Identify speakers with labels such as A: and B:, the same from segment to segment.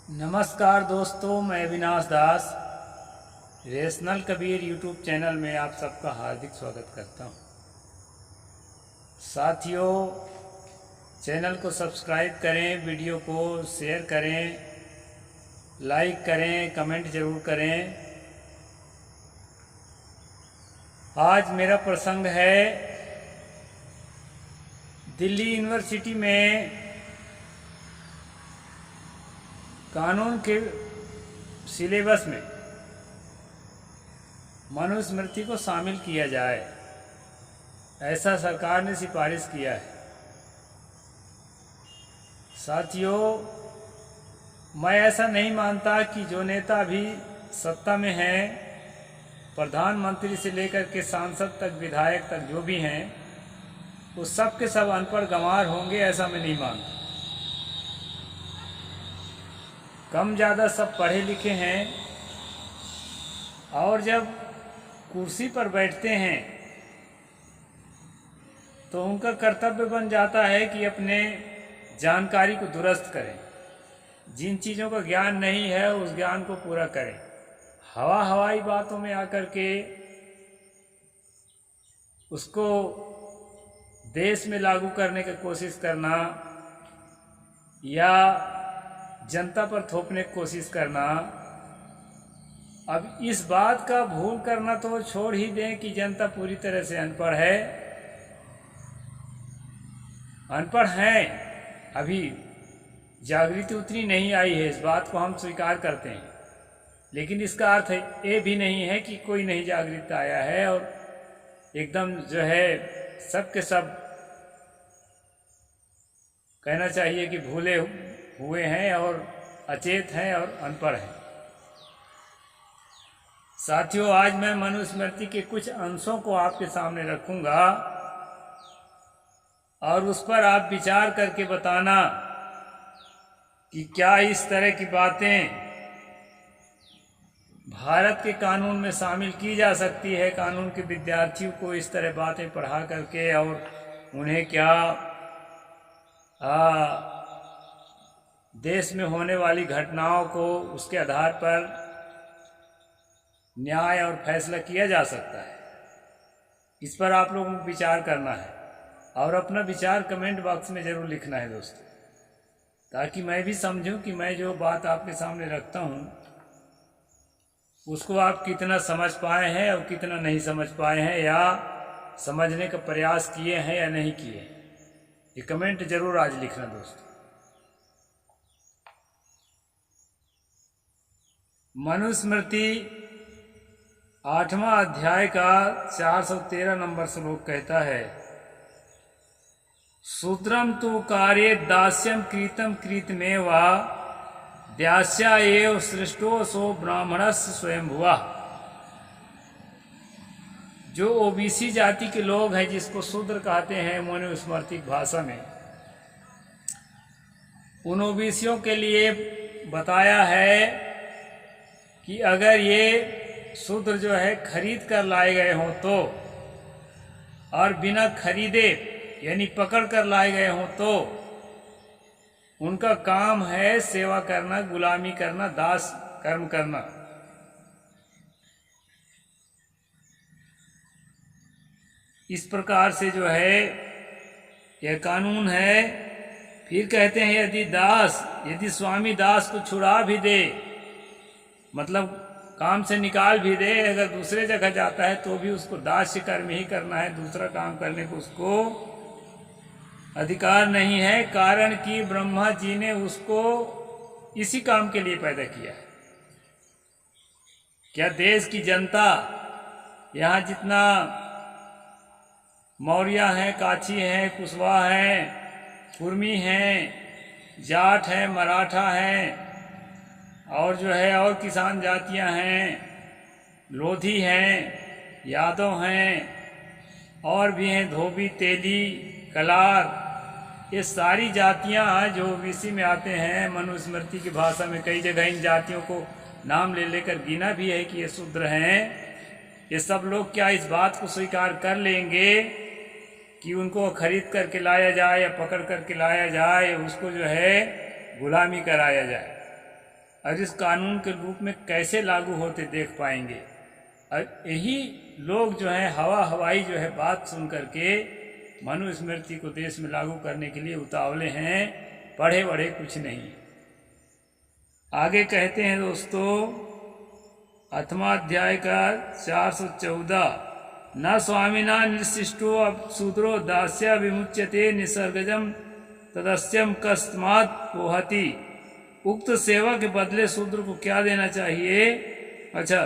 A: नमस्कार दोस्तों, मैं अविनाश दास रेशनल कबीर यूट्यूब चैनल में आप सबका हार्दिक स्वागत करता हूं। साथियों, चैनल को सब्सक्राइब करें, वीडियो को शेयर करें, लाइक करें, कमेंट ज़रूर करें। आज मेरा प्रसंग है दिल्ली यूनिवर्सिटी में कानून के सिलेबस में मनुस्मृति को शामिल किया जाए, ऐसा सरकार ने सिफारिश किया है। साथियों, मैं ऐसा नहीं मानता कि जो नेता अभी सत्ता में हैं, प्रधानमंत्री से लेकर के सांसद तक, विधायक तक जो भी हैं, वो सब के सब अनपढ़ गंवार होंगे, ऐसा मैं नहीं मानता। कम ज़्यादा सब पढ़े लिखे हैं और जब कुर्सी पर बैठते हैं तो उनका कर्तव्य बन जाता है कि अपने जानकारी को दुरुस्त करें। जिन चीज़ों का ज्ञान नहीं है उस ज्ञान को पूरा करें। हवाई बातों में आकर के उसको देश में लागू करने की कोशिश करना या जनता पर थोपने की कोशिश करना, अब इस बात का भूल करना तो छोड़ ही दें कि जनता पूरी तरह से अनपढ़ है। अनपढ़ हैं, अभी जागृति उतनी नहीं आई है, इस बात को हम स्वीकार करते हैं, लेकिन इसका अर्थ ये भी नहीं है कि कोई नहीं जागृत आया है और एकदम जो है सब के सब कहना चाहिए कि भूले हुए हैं और अचेत हैं और अनपढ़ हैं। साथियों, आज मैं मनुस्मृति के कुछ अंशों को आपके सामने रखूंगा और उस पर आप विचार करके बताना कि क्या इस तरह की बातें भारत के कानून में शामिल की जा सकती है। कानून के विद्यार्थियों को इस तरह बातें पढ़ा करके और उन्हें क्या देश में होने वाली घटनाओं को उसके आधार पर न्याय और फैसला किया जा सकता है। इस पर आप लोगों को विचार करना है और अपना विचार कमेंट बॉक्स में ज़रूर लिखना है दोस्तों, ताकि मैं भी समझूं कि मैं जो बात आपके सामने रखता हूं उसको आप कितना समझ पाए हैं और कितना नहीं समझ पाए हैं, या समझने का प्रयास किए हैं या नहीं किए। ये कमेंट ज़रूर आज लिखना दोस्तों। मनुस्मृति 8वां अध्याय का 413 नंबर श्लोक कहता है, शूद्रम तु कार्ये दास्यम कृतम कृतमेव दास्या एव सृष्टो सो ब्राह्मणस्य स्वयंभुवा। जो ओबीसी जाति के लोग हैं, जिसको शूद्र कहते हैं मनुस्मृति भाषा में, उन ओबीसियों के लिए बताया है कि अगर ये शूद्र जो है खरीद कर लाए गए हों तो, और बिना खरीदे यानी पकड़ कर लाए गए हों तो उनका काम है सेवा करना, गुलामी करना, दास कर्म करना। इस प्रकार से जो है यह कानून है। फिर कहते हैं यदि स्वामी दास को छुड़ा भी दे, मतलब काम से निकाल भी दे, अगर दूसरे जगह जाता है तो भी उसको दास्य कर्म ही करना है, दूसरा काम करने को उसको अधिकार नहीं है। कारण कि ब्रह्मा जी ने उसको इसी काम के लिए पैदा किया है। क्या देश की जनता, यहाँ जितना मौर्य हैं, काछी हैं, कुशवाहा हैं, कुर्मी हैं, जाट हैं, मराठा हैं और जो है और किसान जातियां हैं, लोधी हैं, यादव हैं और भी हैं, धोबी, तेली, कलार, ये सारी जातियां जो ओबीसी में आते हैं। मनुस्मृति की भाषा में कई जगह इन जातियों को नाम ले लेकर गिना भी है कि ये शूद्र हैं। ये सब लोग क्या इस बात को स्वीकार कर लेंगे कि उनको खरीद करके लाया जाए या पकड़ करके लाया जाए, उसको जो है गुलामी कराया जाए? और इस कानून के रूप में कैसे लागू होते देख पाएंगे। और यही लोग जो है हवाई जो है बात सुन करके मनुस्मृति को देश में लागू करने के लिए उतावले हैं, पढ़े बढ़े कुछ नहीं। आगे कहते हैं दोस्तों 8वां अध्याय का 414, न स्वामिना निर्शिष्टो शूद्रो दास्य विमुच्यते निसर्गजम तदस्यम कस्मात् पोहति। उक्त सेवा के बदले शूद्र को क्या देना चाहिए? अच्छा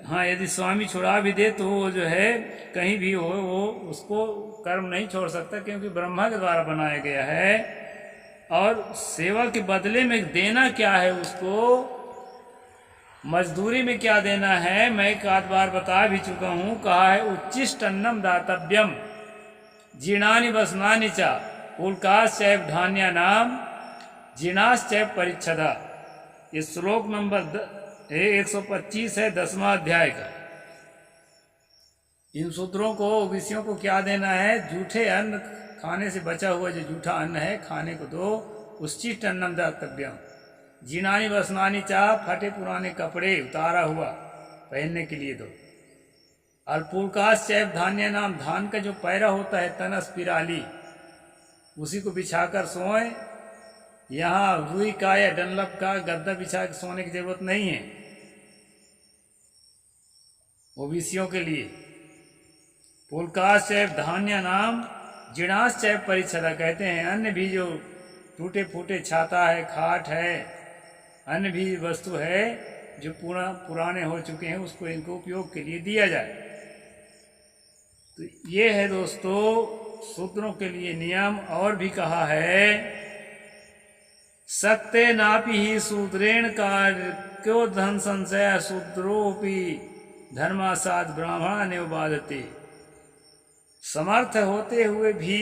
A: हाँ, यदि स्वामी छुड़ा भी दे तो वो जो है कहीं भी हो वो उसको कर्म नहीं छोड़ सकता, क्योंकि ब्रह्मा के द्वारा बनाया गया है। और सेवा के बदले में देना क्या है, उसको मजदूरी में क्या देना है मैं एक आध बार बता भी चुका हूँ। कहा है उच्चिष्ट अन्नम दातव्यम जीर्णानि वसनानि च पुलकाश्चैव धान्या नाम जीर्णाश्चैव परिच्छदा। ये श्लोक नंबर 125 है 10वां अध्याय का। इन शूद्रों को ओबीसियों को क्या देना है? जूठे अन्न खाने से बचा हुआ जो जूठा अन्न है खाने को दो। उच्चिष्ट अन्नम दातव्यम जीर्णानि वसनानि च, फटे पुराने कपड़े उतारा हुआ पहनने के लिए दो। अल्पूलकाश्चैव धान्य नाम, धान का जो पैरा होता है तनस पिराली, उसी को बिछाकर सोए। यहाँ रुई का या डनलप का गद्दा बिछा के सोने की जरूरत नहीं है ओबीसियों के लिए। पुलकाश्चैव धान्य नाम जीर्णाश्चैव परिच्छदा, कहते हैं अन्य भी जो टूटे फूटे छाता है, खाट है, अन्य भी वस्तु है जो पुराने हो चुके हैं, उसको इनको उपयोग के लिए दिया जाए। तो ये है दोस्तों शूद्रों के लिए नियम। और भी कहा है सक्ते नापि ही शूद्रेण कार्यो धन संशय शूद्रोपि धर्मासाद ब्राह्मण ने बाधते। समर्थ होते हुए भी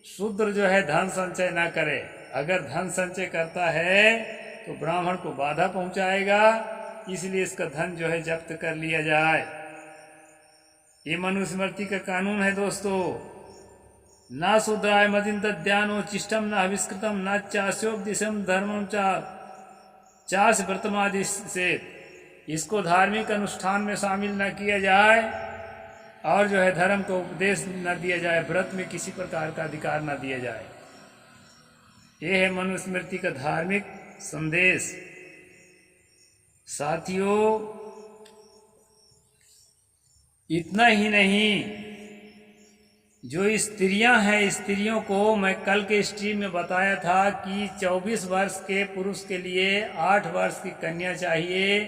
A: शूद्र जो है धन संचय ना करे। अगर धन संचय करता है तो ब्राह्मण को बाधा पहुंचाएगा, इसलिए इसका धन जो है जब्त कर लिया जाए। ये मनुस्मृति का कानून है दोस्तों। न शूद्राय मदिन दद्यानो चिष्टम न अभिष्कृतम न चास्योपदिशम धर्मम चास व्रतमादि से, इसको धार्मिक अनुष्ठान में शामिल न किया जाए और जो है धर्म को उपदेश न दिया जाए, व्रत में किसी प्रकार का अधिकार न दिया जाए। ये है मनुस्मृति का धार्मिक संदेश। साथियों इतना ही नहीं, जो स्त्रियां हैं, स्त्रियों को मैं कल के स्ट्रीम में बताया था कि 24 वर्ष के पुरुष के लिए 8 वर्ष की कन्या चाहिए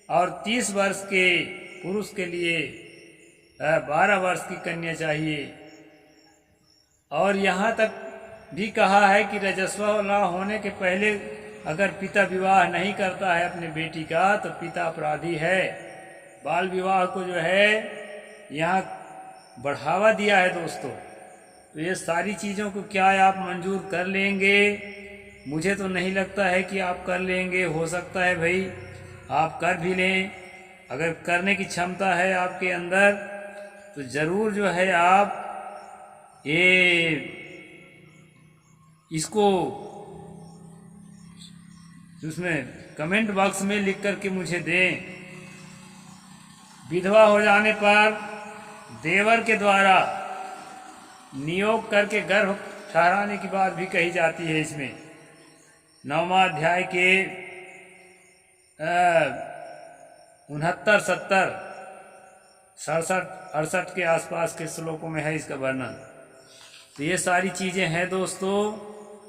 A: और 30 वर्ष के पुरुष के लिए 12 वर्ष की कन्या चाहिए। और यहाँ तक भी कहा है कि रजस्वला होने के पहले अगर पिता विवाह नहीं करता है अपने बेटी का तो पिता अपराधी है। बाल विवाह को जो है यहाँ बढ़ावा दिया है दोस्तों। तो ये सारी चीज़ों को क्या आप मंजूर कर लेंगे? मुझे तो नहीं लगता है कि आप कर लेंगे। हो सकता है भाई आप कर भी लें। अगर करने की क्षमता है आपके अंदर तो ज़रूर जो है आप ये इसको उसमें कमेंट बॉक्स में लिख करके मुझे दें। विधवा हो जाने पर देवर के द्वारा नियोग करके गर्भ ठहराने की बात भी कही जाती है। इसमें 9वां अध्याय के 69, 70, 67, 68 के आसपास के श्लोकों में है इसका वर्णन। तो ये सारी चीज़ें हैं दोस्तों।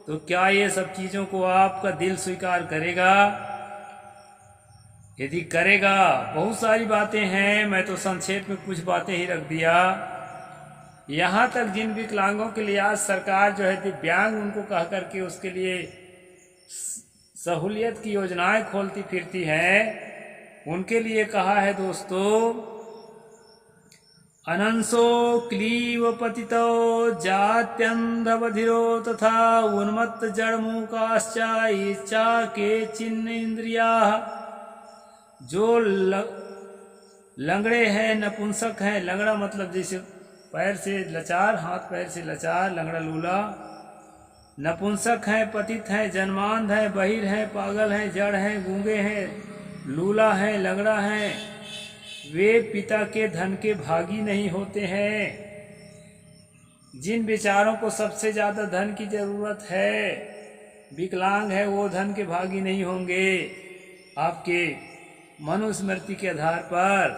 A: तो क्या ये सब चीज़ों को आपका दिल स्वीकार करेगा? यदि करेगा, बहुत सारी बातें हैं, मैं तो संक्षेप में कुछ बातें ही रख दिया। यहाँ तक जिन विकलांगों के लिए आज सरकार जो है दिव्यांग उनको कह करके उसके लिए सहूलियत की योजनाएं खोलती फिरती हैं, उनके लिए कहा है दोस्तों अनंसो क्लीव पतितो जात्यंधबधिरो तथा उन्मत्त जड़मूकाश्चा इच्छा के चिन्ह इंद्रिया। जो लंगड़े हैं, नपुंसक हैं, लंगड़ा मतलब जैसे पैर से लचार, हाथ पैर से लचार, लंगड़ा लूला, नपुंसक हैं, पतित हैं, जन्मांध हैं, बहिर हैं, पागल हैं, जड़ हैं, गूंगे हैं, लूला हैं, लंगड़ा हैं, वे पिता के धन के भागी नहीं होते हैं। जिन बेचारों को सबसे ज्यादा धन की जरूरत है, विकलांग है, वो धन के भागी नहीं होंगे आपके मनुस्मृति के आधार पर।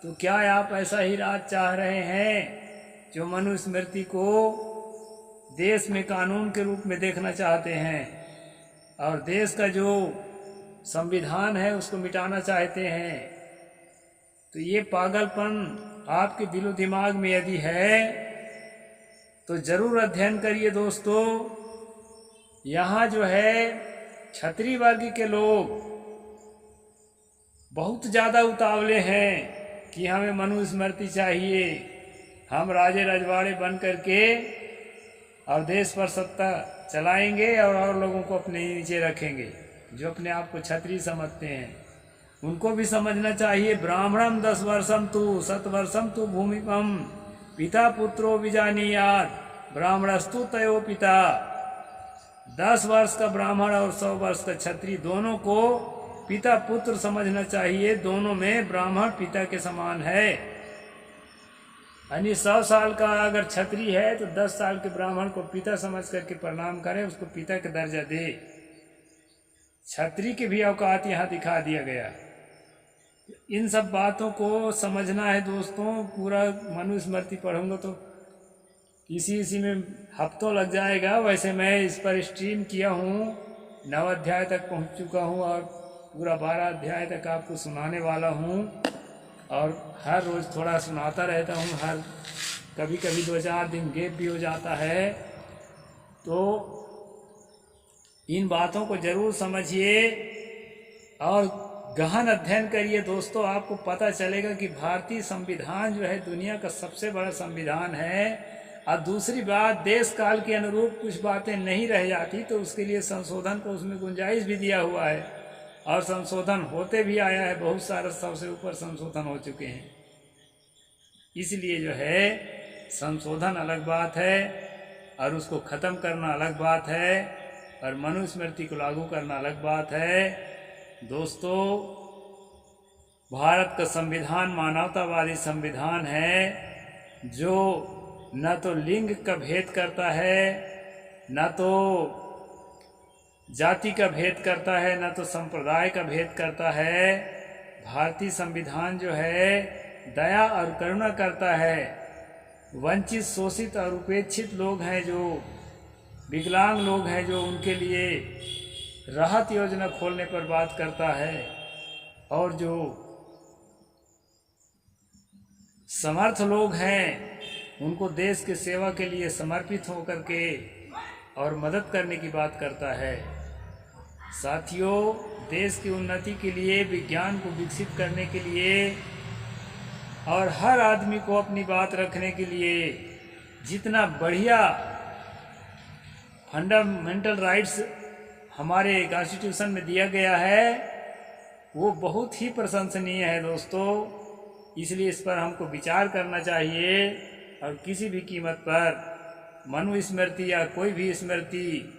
A: तो क्या आप ऐसा ही राज चाह रहे हैं जो मनुस्मृति को देश में कानून के रूप में देखना चाहते हैं और देश का जो संविधान है उसको मिटाना चाहते हैं? तो ये पागलपन आपके दिलो दिमाग में यदि है तो जरूर अध्ययन करिए दोस्तों। यहाँ जो है क्षत्रिय वर्ग के लोग बहुत ज़्यादा उतावले हैं कि हमें मनुस्मृति चाहिए, हम राजे रजवाड़े बन करके और देश पर सत्ता चलाएंगे और लोगों को अपने नीचे रखेंगे। जो अपने आप को क्षत्रिय समझते हैं उनको भी समझना चाहिए। ब्राह्मणम 10 वर्षम तु 100 वर्षम तु भूमिपम पिता पुत्रो विजानीयात ब्राह्मणस्तु तयो पिता। 10 वर्ष का ब्राह्मण और 100 वर्ष का क्षत्रिय दोनों को पिता पुत्र समझना चाहिए। दोनों में ब्राह्मण पिता के समान है। यानी 100 साल का अगर क्षत्रिय है तो 10 साल के ब्राह्मण को पिता समझ करके प्रणाम करे, उसको पिता का दर्जा दे। क्षत्रिय की भी औकात यहाँ दिखा दिया गया। इन सब बातों को समझना है दोस्तों। पूरा मनुस्मृति पढ़ूंगा तो इसी में हफ्तों लग जाएगा। वैसे मैं इस पर स्ट्रीम किया हूँ, 9 अध्याय तक पहुँच चुका हूँ और पूरा 12 अध्याय तक आपको सुनाने वाला हूँ। और हर रोज़ थोड़ा सुनाता रहता हूँ। हर कभी कभी 2-4 दिन गैप भी हो जाता है। तो इन बातों को जरूर समझिए और गहन अध्ययन करिए दोस्तों। आपको पता चलेगा कि भारतीय संविधान जो है दुनिया का सबसे बड़ा संविधान है। और दूसरी बात, देश काल के अनुरूप कुछ बातें नहीं रह जाती तो उसके लिए संशोधन को उसमें गुंजाइश भी दिया हुआ है और संशोधन होते भी आया है। बहुत सारे 100 से ऊपर संशोधन हो चुके हैं। इसलिए जो है संशोधन अलग बात है और उसको ख़त्म करना अलग बात है और मनुस्मृति को लागू करना अलग बात है। दोस्तों, भारत का संविधान मानवतावादी संविधान है जो न तो लिंग का भेद करता है, न तो जाति का भेद करता है, न तो संप्रदाय का भेद करता है। भारतीय संविधान जो है दया और करुणा करता है। वंचित, शोषित और उपेक्षित लोग हैं, जो विकलांग लोग हैं, जो उनके लिए राहत योजना खोलने पर बात करता है। और जो समर्थ लोग हैं उनको देश के सेवा के लिए समर्पित होकर के और मदद करने की बात करता है। साथियों, देश की उन्नति के लिए, विज्ञान को विकसित करने के लिए और हर आदमी को अपनी बात रखने के लिए जितना बढ़िया फंडामेंटल राइट्स हमारे कॉन्स्टिट्यूशन में दिया गया है वो बहुत ही प्रशंसनीय है दोस्तों। इसलिए इस पर हमको विचार करना चाहिए और किसी भी कीमत पर मनुस्मृति या कोई भी स्मृति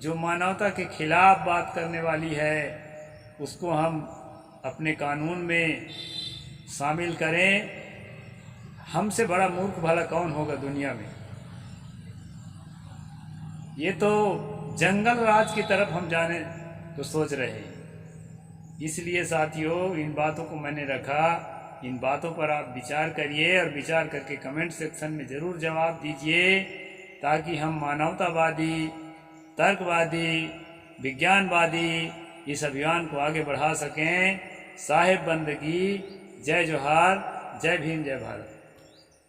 A: जो मानवता के खिलाफ बात करने वाली है उसको हम अपने कानून में शामिल करें। हमसे बड़ा मूर्ख भला कौन होगा दुनिया में। ये तो जंगल राज की तरफ हम जाने तो सोच रहे हैं। इसलिए साथियों, इन बातों को मैंने रखा। इन बातों पर आप विचार करिए और विचार करके कमेंट सेक्शन में ज़रूर जवाब दीजिए ताकि हम मानवतावादी, तर्कवादी, विज्ञानवादी इस अभियान को आगे बढ़ा सकें। साहिब बंदगी। जय जोहार, जय भीम, जय भारत।